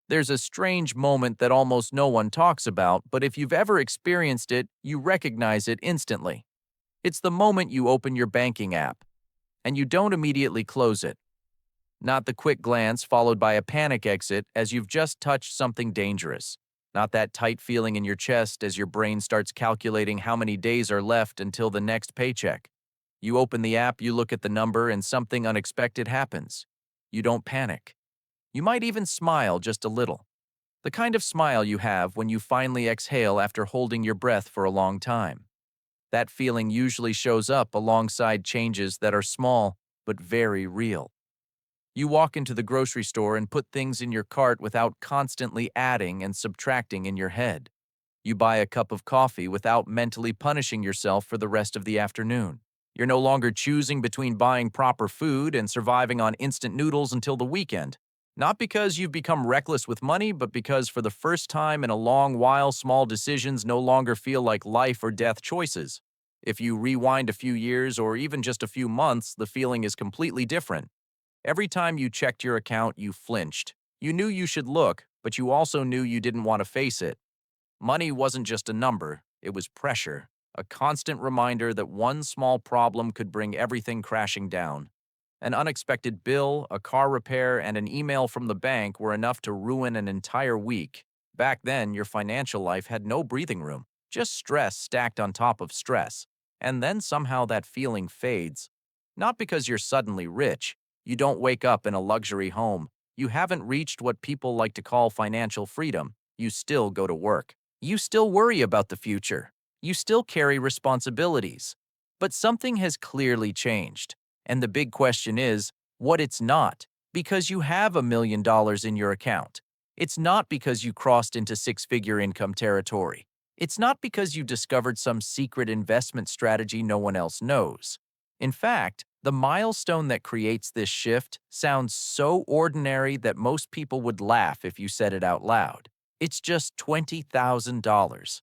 There's a strange moment that almost no one talks about, but if you've ever experienced it, you recognize it instantly. It's the moment you open your banking app, and you don't immediately close it. Not the quick glance followed by a panic exit as you've just touched something dangerous. Not that tight feeling in your chest as your brain starts calculating how many days are left until the next paycheck. You open the app, you look at the number, and something unexpected happens. You don't panic. You might even smile just a little. The kind of smile you have when you finally exhale after holding your breath for a long time. That feeling usually shows up alongside changes that are small but very real. You walk into the grocery store and put things in your cart without constantly adding and subtracting in your head. You buy a cup of coffee without mentally punishing yourself for the rest of the afternoon. You're no longer choosing between buying proper food and surviving on instant noodles until the weekend. Not because you've become reckless with money, but because for the first time in a long while, small decisions no longer feel like life or death choices. If you rewind a few years or even just a few months, the feeling is completely different. Every time you checked your account, you flinched. You knew you should look, but you also knew you didn't want to face it. Money wasn't just a number, it was pressure, a constant reminder that one small problem could bring everything crashing down. An unexpected bill, a car repair, and an email from the bank were enough to ruin an entire week. Back then, your financial life had no breathing room, just stress stacked on top of stress. And then somehow that feeling fades. Not because you're suddenly rich. You don't wake up in a luxury home. You haven't reached what people like to call financial freedom. You still go to work. You still worry about the future. You still carry responsibilities. But something has clearly changed. And the big question is, what it's not. Because you have $1 million in your account. It's not because you crossed into six-figure income territory. It's not because you discovered some secret investment strategy no one else knows. In fact, the milestone that creates this shift sounds so ordinary that most people would laugh if you said it out loud. It's just $20,000.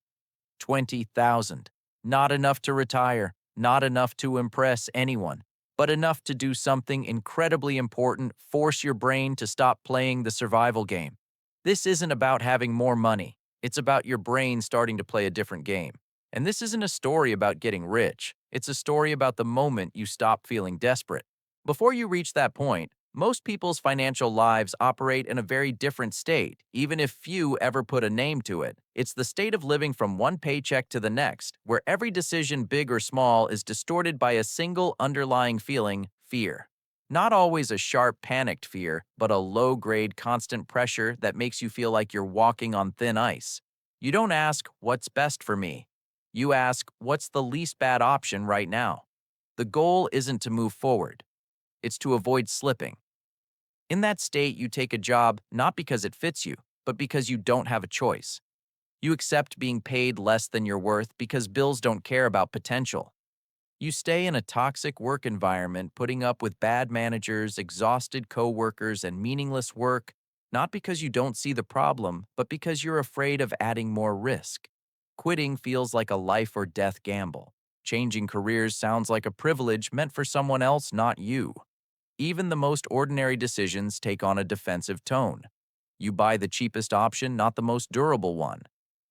20,000. Not enough to retire, not enough to impress anyone, but enough to do something incredibly important, force your brain to stop playing the survival game. This isn't about having more money. It's about your brain starting to play a different game. And this isn't a story about getting rich. It's a story about the moment you stop feeling desperate. Before you reach that point, most people's financial lives operate in a very different state, even if few ever put a name to it. It's the state of living from one paycheck to the next, where every decision, big or small, is distorted by a single underlying feeling, fear. Not always a sharp, panicked fear, but a low-grade, constant pressure that makes you feel like you're walking on thin ice. You don't ask, "What's best for me?" You ask, "What's the least bad option right now?" The goal isn't to move forward. It's to avoid slipping. In that state, you take a job not because it fits you, but because you don't have a choice. You accept being paid less than your worth because bills don't care about potential. You stay in a toxic work environment, putting up with bad managers, exhausted coworkers, and meaningless work, not because you don't see the problem, but because you're afraid of adding more risk. Quitting feels like a life or death gamble. Changing careers sounds like a privilege meant for someone else, not you. Even the most ordinary decisions take on a defensive tone. You buy the cheapest option, not the most durable one.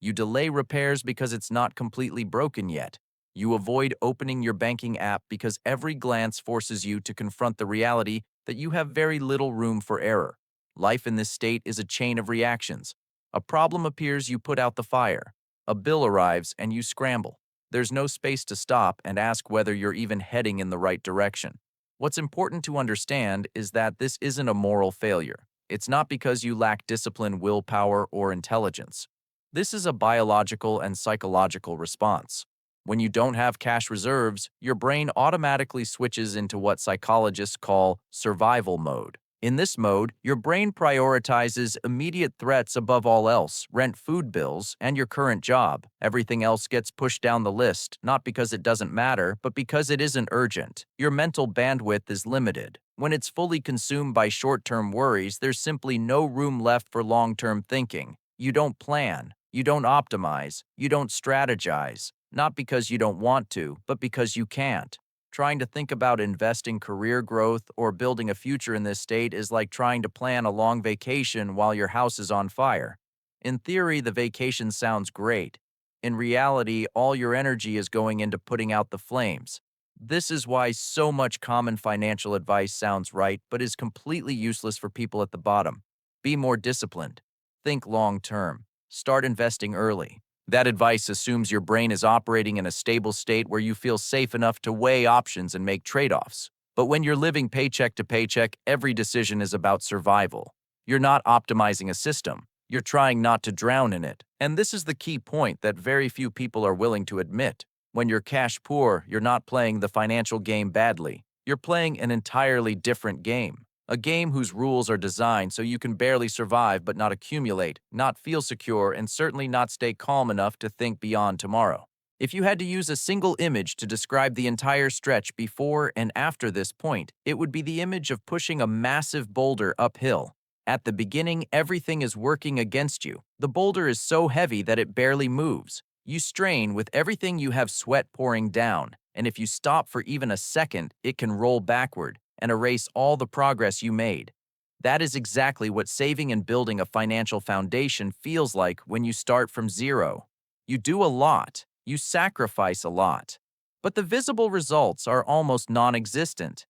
You delay repairs because it's not completely broken yet. You avoid opening your banking app because every glance forces you to confront the reality that you have very little room for error. Life in this state is a chain of reactions. A problem appears, you put out the fire. A bill arrives, and you scramble. There's no space to stop and ask whether you're even heading in the right direction. What's important to understand is that this isn't a moral failure. It's not because you lack discipline, willpower, or intelligence. This is a biological and psychological response. When you don't have cash reserves, your brain automatically switches into what psychologists call survival mode. In this mode, your brain prioritizes immediate threats above all else: rent, food bills, and your current job. Everything else gets pushed down the list, not because it doesn't matter, but because it isn't urgent. Your mental bandwidth is limited. When it's fully consumed by short-term worries, there's simply no room left for long-term thinking. You don't plan, you don't optimize, you don't strategize, not because you don't want to, but because you can't. Trying to think about investing career growth or building a future in this state is like trying to plan a long vacation while your house is on fire. In theory, the vacation sounds great. In reality, all your energy is going into putting out the flames. This is why so much common financial advice sounds right but is completely useless for people at the bottom. Be more disciplined. Think long term. Start investing early. That advice assumes your brain is operating in a stable state where you feel safe enough to weigh options and make trade-offs. But when you're living paycheck to paycheck, every decision is about survival. You're not optimizing a system. You're trying not to drown in it. And this is the key point that very few people are willing to admit. When you're cash poor, you're not playing the financial game badly. You're playing an entirely different game. A game whose rules are designed so you can barely survive but not accumulate, not feel secure, and certainly not stay calm enough to think beyond tomorrow. If you had to use a single image to describe the entire stretch before and after this point, it would be the image of pushing a massive boulder uphill. At the beginning, everything is working against you. The boulder is so heavy that it barely moves. You strain with everything you have, sweat pouring down, and if you stop for even a second, it can roll backward and erase all the progress you made. That is exactly what saving and building a financial foundation feels like when you start from zero. You do a lot, you sacrifice a lot, but the visible results are almost non-existent.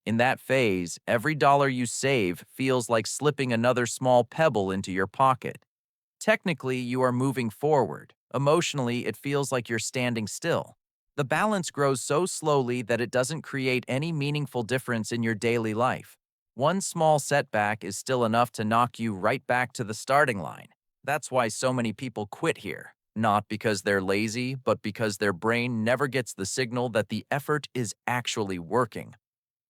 In that phase, every dollar you save feels like slipping another small pebble into your pocket. Technically, you are moving forward. Emotionally, it feels like you're standing still. The balance grows so slowly that it doesn't create any meaningful difference in your daily life. One small setback is still enough to knock you right back to the starting line. That's why so many people quit here. Not because they're lazy, but because their brain never gets the signal that the effort is actually working.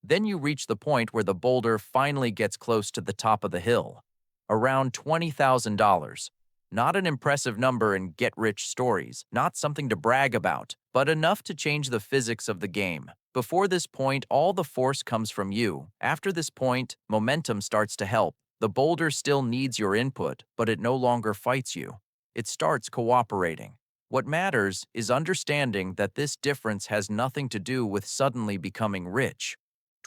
Then you reach the point where the boulder finally gets close to the top of the hill. Around $20,000. Not an impressive number in get-rich stories, not something to brag about, but enough to change the physics of the game. Before this point, all the force comes from you. After this point, momentum starts to help. The boulder still needs your input, but it no longer fights you. It starts cooperating. What matters is understanding that this difference has nothing to do with suddenly becoming rich.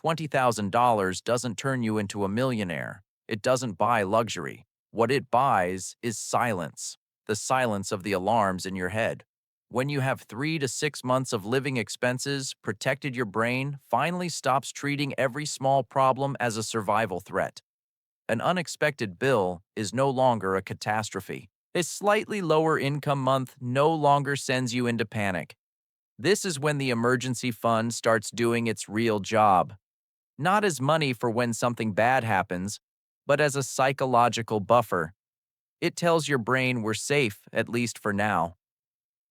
$20,000 doesn't turn you into a millionaire. It doesn't buy luxury. What it buys is silence, the silence of the alarms in your head. When you have 3 to 6 months of living expenses, protected, your brain finally stops treating every small problem as a survival threat. An unexpected bill is no longer a catastrophe. A slightly lower income month no longer sends you into panic. This is when the emergency fund starts doing its real job. Not as money for when something bad happens, but as a psychological buffer. It tells your brain we're safe, at least for now.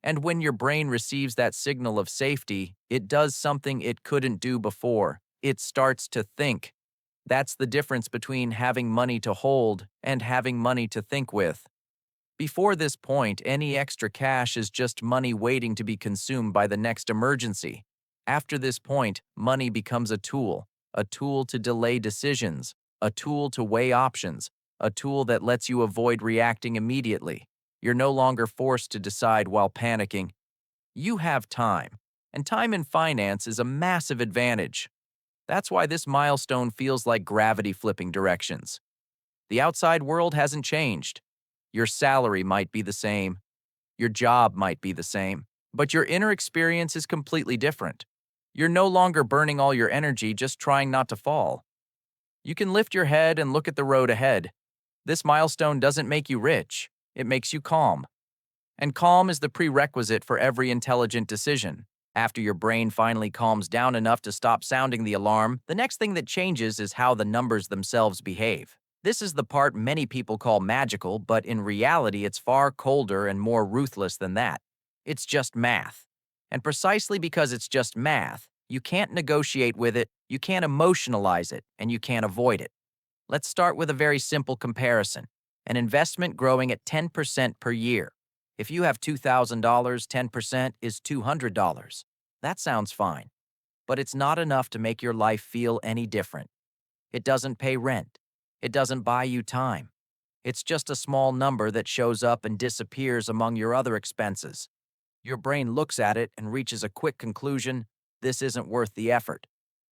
And when your brain receives that signal of safety, it does something it couldn't do before. It starts to think. That's the difference between having money to hold and having money to think with. Before this point, any extra cash is just money waiting to be consumed by the next emergency. After this point, money becomes a tool to delay decisions, a tool to weigh options, a tool that lets you avoid reacting immediately. You're no longer forced to decide while panicking. You have time, and time in finance is a massive advantage. That's why this milestone feels like gravity flipping directions. The outside world hasn't changed. Your salary might be the same. Your job might be the same. But your inner experience is completely different. You're no longer burning all your energy just trying not to fall. You can lift your head and look at the road ahead. This milestone doesn't make you rich. It makes you calm. And calm is the prerequisite for every intelligent decision. After your brain finally calms down enough to stop sounding the alarm, the next thing that changes is how the numbers themselves behave. This is the part many people call magical, but in reality it's far colder and more ruthless than that. It's just math. And precisely because it's just math, you can't negotiate with it, you can't emotionalize it, and you can't avoid it. Let's start with a very simple comparison. An investment growing at 10% per year. If you have $2,000, 10% is $200. That sounds fine, but it's not enough to make your life feel any different. It doesn't pay rent. It doesn't buy you time. It's just a small number that shows up and disappears among your other expenses. Your brain looks at it and reaches a quick conclusion. This isn't worth the effort.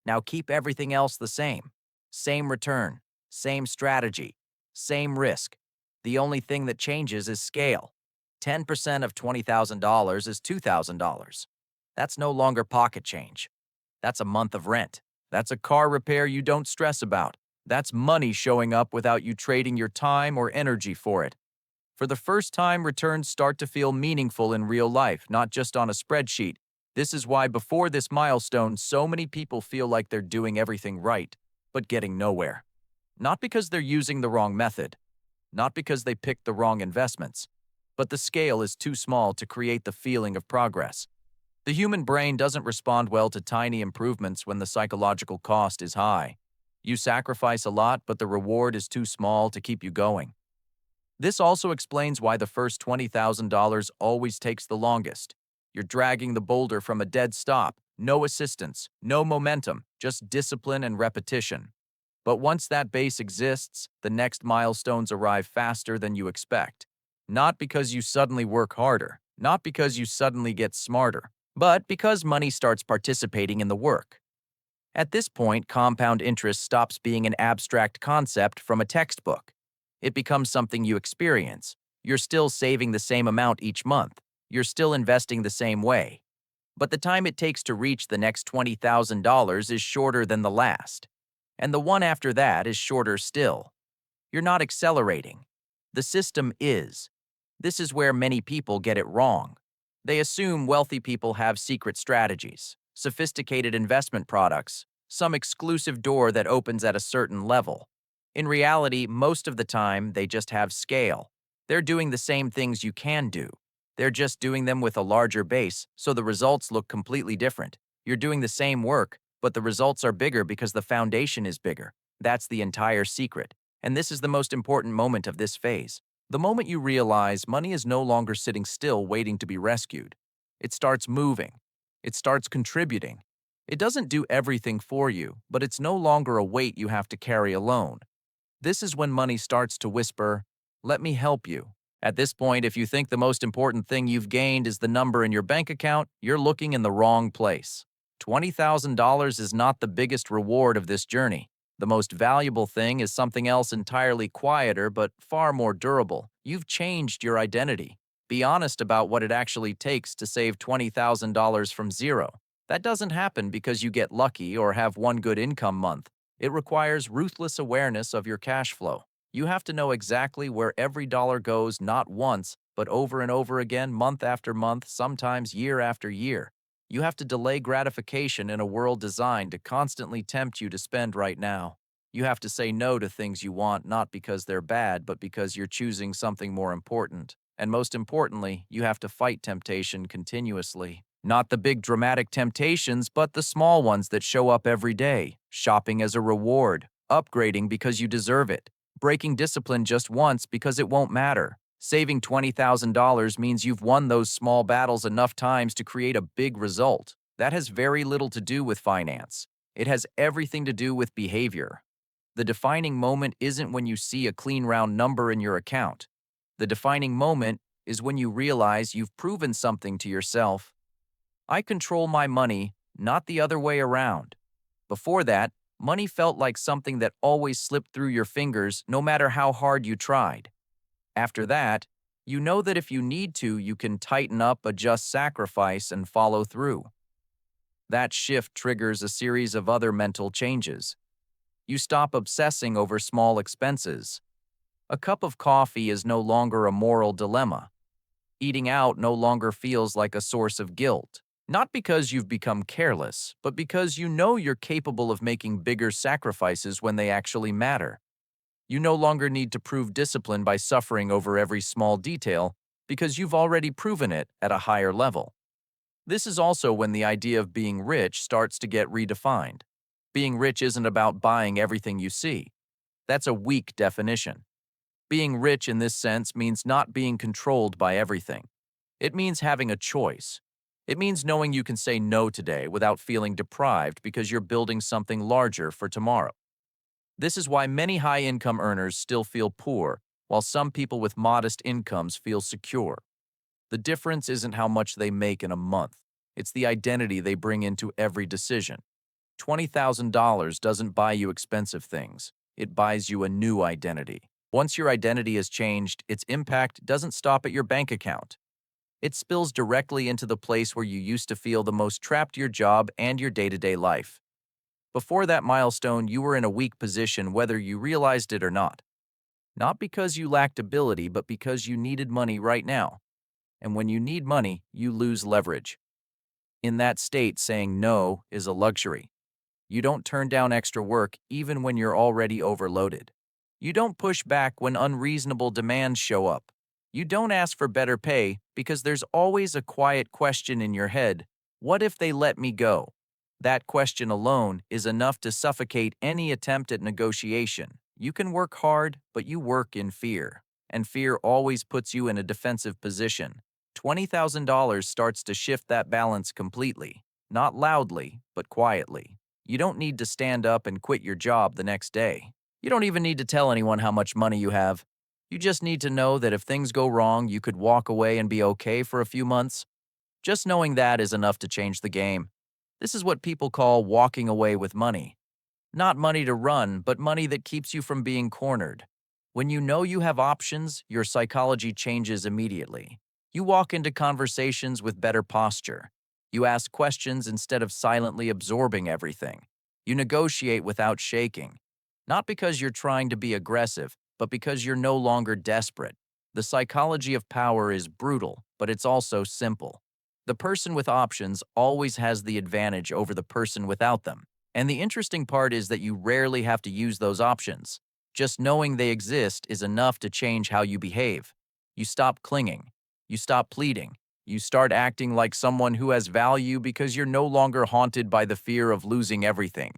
Now keep everything else the same. Same return, same strategy, same risk. The only thing that changes is scale. 10% of $20,000 is $2,000. That's no longer pocket change. That's a month of rent. That's a car repair you don't stress about. That's money showing up without you trading your time or energy for it. For the first time, returns start to feel meaningful in real life, not just on a spreadsheet. This is why before this milestone, so many people feel like they're doing everything right, but getting nowhere. Not because they're using the wrong method, not because they picked the wrong investments, but the scale is too small to create the feeling of progress. The human brain doesn't respond well to tiny improvements when the psychological cost is high. You sacrifice a lot, but the reward is too small to keep you going. This also explains why the first $20,000 always takes the longest. You're dragging the boulder from a dead stop, no assistance, no momentum, just discipline and repetition. But once that base exists, the next milestones arrive faster than you expect. Not because you suddenly work harder, not because you suddenly get smarter, but because money starts participating in the work. At this point, compound interest stops being an abstract concept from a textbook. It becomes something you experience. You're still saving the same amount each month. You're still investing the same way. But the time it takes to reach the next $20,000 is shorter than the last. And the one after that is shorter still. You're not accelerating. The system is. This is where many people get it wrong. They assume wealthy people have secret strategies, sophisticated investment products, some exclusive door that opens at a certain level. In reality, most of the time, they just have scale. They're doing the same things you can do. They're just doing them with a larger base, so the results look completely different. You're doing the same work, but the results are bigger because the foundation is bigger. That's the entire secret. And this is the most important moment of this phase. The moment you realize money is no longer sitting still waiting to be rescued. It starts moving. It starts contributing. It doesn't do everything for you, but it's no longer a weight you have to carry alone. This is when money starts to whisper, "Let me help you." At this point, if you think the most important thing you've gained is the number in your bank account, you're looking in the wrong place. $20,000 is not the biggest reward of this journey. The most valuable thing is something else entirely quieter but far more durable. You've changed your identity. Be honest about what it actually takes to save $20,000 from zero. That doesn't happen because you get lucky or have one good income month. It requires ruthless awareness of your cash flow. You have to know exactly where every dollar goes, not once, but over and over again, month after month, sometimes year after year. You have to delay gratification in a world designed to constantly tempt you to spend right now. You have to say no to things you want, not because they're bad, but because you're choosing something more important. And most importantly, you have to fight temptation continuously. Not the big dramatic temptations, but the small ones that show up every day. Shopping as a reward, upgrading because you deserve it, breaking discipline just once because it won't matter. Saving $20,000 means you've won those small battles enough times to create a big result. That has very little to do with finance. It has everything to do with behavior. The defining moment isn't when you see a clean round number in your account. The defining moment is when you realize you've proven something to yourself. I control my money, not the other way around. Before that, money felt like something that always slipped through your fingers no matter how hard you tried. After that, you know that if you need to, you can tighten up, adjust, sacrifice, and follow through. That shift triggers a series of other mental changes. You stop obsessing over small expenses. A cup of coffee is no longer a moral dilemma. Eating out no longer feels like a source of guilt. Not because you've become careless, but because you know you're capable of making bigger sacrifices when they actually matter. You no longer need to prove discipline by suffering over every small detail because you've already proven it at a higher level. This is also when the idea of being rich starts to get redefined. Being rich isn't about buying everything you see. That's a weak definition. Being rich in this sense means not being controlled by everything. It means having a choice. It means knowing you can say no today without feeling deprived because you're building something larger for tomorrow. This is why many high-income earners still feel poor, while some people with modest incomes feel secure. The difference isn't how much they make in a month. It's the identity they bring into every decision. $20,000 doesn't buy you expensive things. It buys you a new identity. Once your identity is changed, its impact doesn't stop at your bank account. It spills directly into the place where you used to feel the most trapped: your job and your day-to-day life. Before that milestone, you were in a weak position whether you realized it or not. Not because you lacked ability, but because you needed money right now. And when you need money, you lose leverage. In that state, saying no is a luxury. You don't turn down extra work even when you're already overloaded. You don't push back when unreasonable demands show up. You don't ask for better pay because there's always a quiet question in your head: what if they let me go? That question alone is enough to suffocate any attempt at negotiation. You can work hard, but you work in fear. And fear always puts you in a defensive position. $20,000 starts to shift that balance completely. Not loudly, but quietly. You don't need to stand up and quit your job the next day. You don't even need to tell anyone how much money you have. You just need to know that if things go wrong, you could walk away and be okay for a few months. Just knowing that is enough to change the game. This is what people call walking away with money. Not money to run, but money that keeps you from being cornered. When you know you have options, your psychology changes immediately. You walk into conversations with better posture. You ask questions instead of silently absorbing everything. You negotiate without shaking. Not because you're trying to be aggressive, but because you're no longer desperate. The psychology of power is brutal, but it's also simple. The person with options always has the advantage over the person without them. And the interesting part is that you rarely have to use those options. Just knowing they exist is enough to change how you behave. You stop clinging. You stop pleading. You start acting like someone who has value because you're no longer haunted by the fear of losing everything.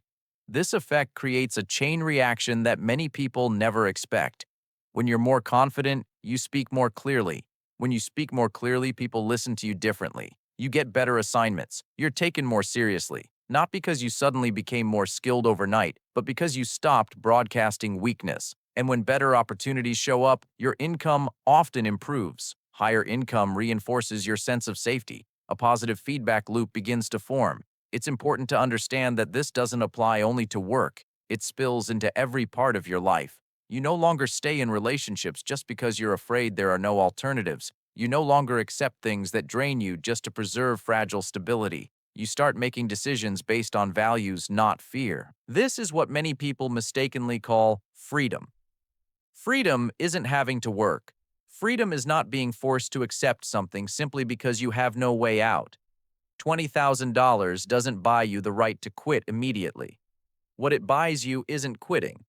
This effect creates a chain reaction that many people never expect. When you're more confident, you speak more clearly. When you speak more clearly, people listen to you differently. You get better assignments. You're taken more seriously. Not because you suddenly became more skilled overnight, but because you stopped broadcasting weakness. And when better opportunities show up, your income often improves. Higher income reinforces your sense of safety. A positive feedback loop begins to form. It's important to understand that this doesn't apply only to work. It spills into every part of your life. You no longer stay in relationships just because you're afraid there are no alternatives. You no longer accept things that drain you just to preserve fragile stability. You start making decisions based on values, not fear. This is what many people mistakenly call freedom. Freedom isn't having to work. Freedom is not being forced to accept something simply because you have no way out. $20,000 doesn't buy you the right to quit immediately. What it buys you isn't quitting.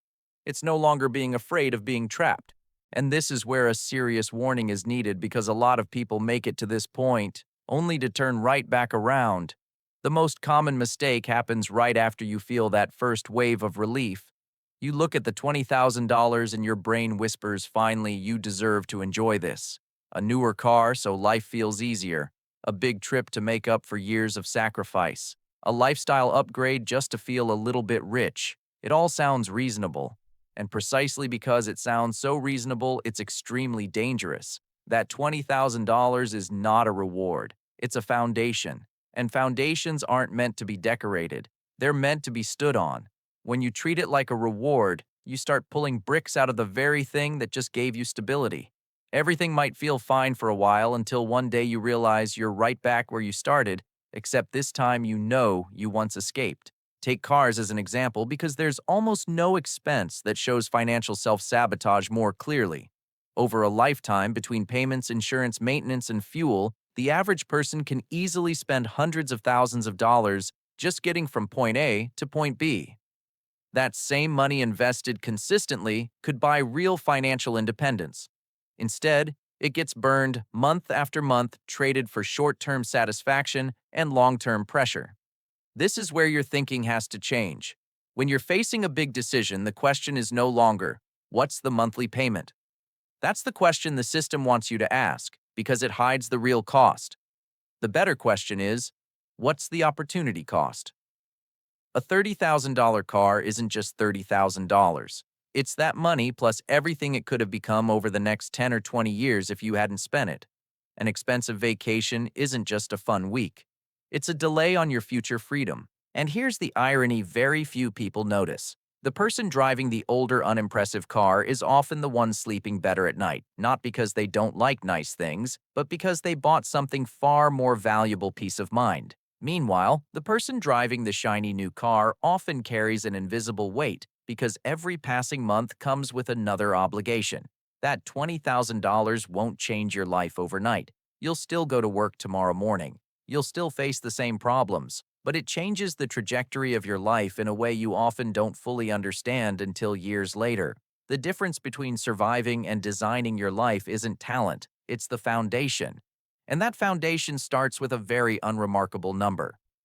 It's no longer being afraid of being trapped. And this is where a serious warning is needed, because a lot of people make it to this point only to turn right back around. The most common mistake happens right after you feel that first wave of relief. You look at the $20,000 and your brain whispers, finally, you deserve to enjoy this. A newer car so life feels easier. A big trip to make up for years of sacrifice. A lifestyle upgrade just to feel a little bit rich. It all sounds reasonable. And precisely because it sounds so reasonable, it's extremely dangerous. That $20,000 is not a reward. It's a foundation. And foundations aren't meant to be decorated. They're meant to be stood on. When you treat it like a reward, you start pulling bricks out of the very thing that just gave you stability. Everything might feel fine for a while until one day you realize you're right back where you started, except this time you know you once escaped. Take cars as an example because there's almost no expense that shows financial self-sabotage more clearly. Over a lifetime, between payments, insurance, maintenance, and fuel, the average person can easily spend hundreds of thousands of dollars just getting from point A to point B. That same money invested consistently could buy real financial independence. Instead, it gets burned month after month, traded for short-term satisfaction and long-term pressure. This is where your thinking has to change. When you're facing a big decision, the question is no longer, what's the monthly payment? That's the question the system wants you to ask, because it hides the real cost. The better question is, what's the opportunity cost? A $30,000 car isn't just $30,000. It's that money plus everything it could have become over the next 10 or 20 years if you hadn't spent it. An expensive vacation isn't just a fun week. It's a delay on your future freedom. And here's the irony very few people notice. The person driving the older, unimpressive car is often the one sleeping better at night, not because they don't like nice things, but because they bought something far more valuable: peace of mind. Meanwhile, the person driving the shiny new car often carries an invisible weight because every passing month comes with another obligation. That $20,000 won't change your life overnight. You'll still go to work tomorrow morning. You'll still face the same problems, but it changes the trajectory of your life in a way you often don't fully understand until years later. The difference between surviving and designing your life isn't talent, it's the foundation. And that foundation starts with a very unremarkable number: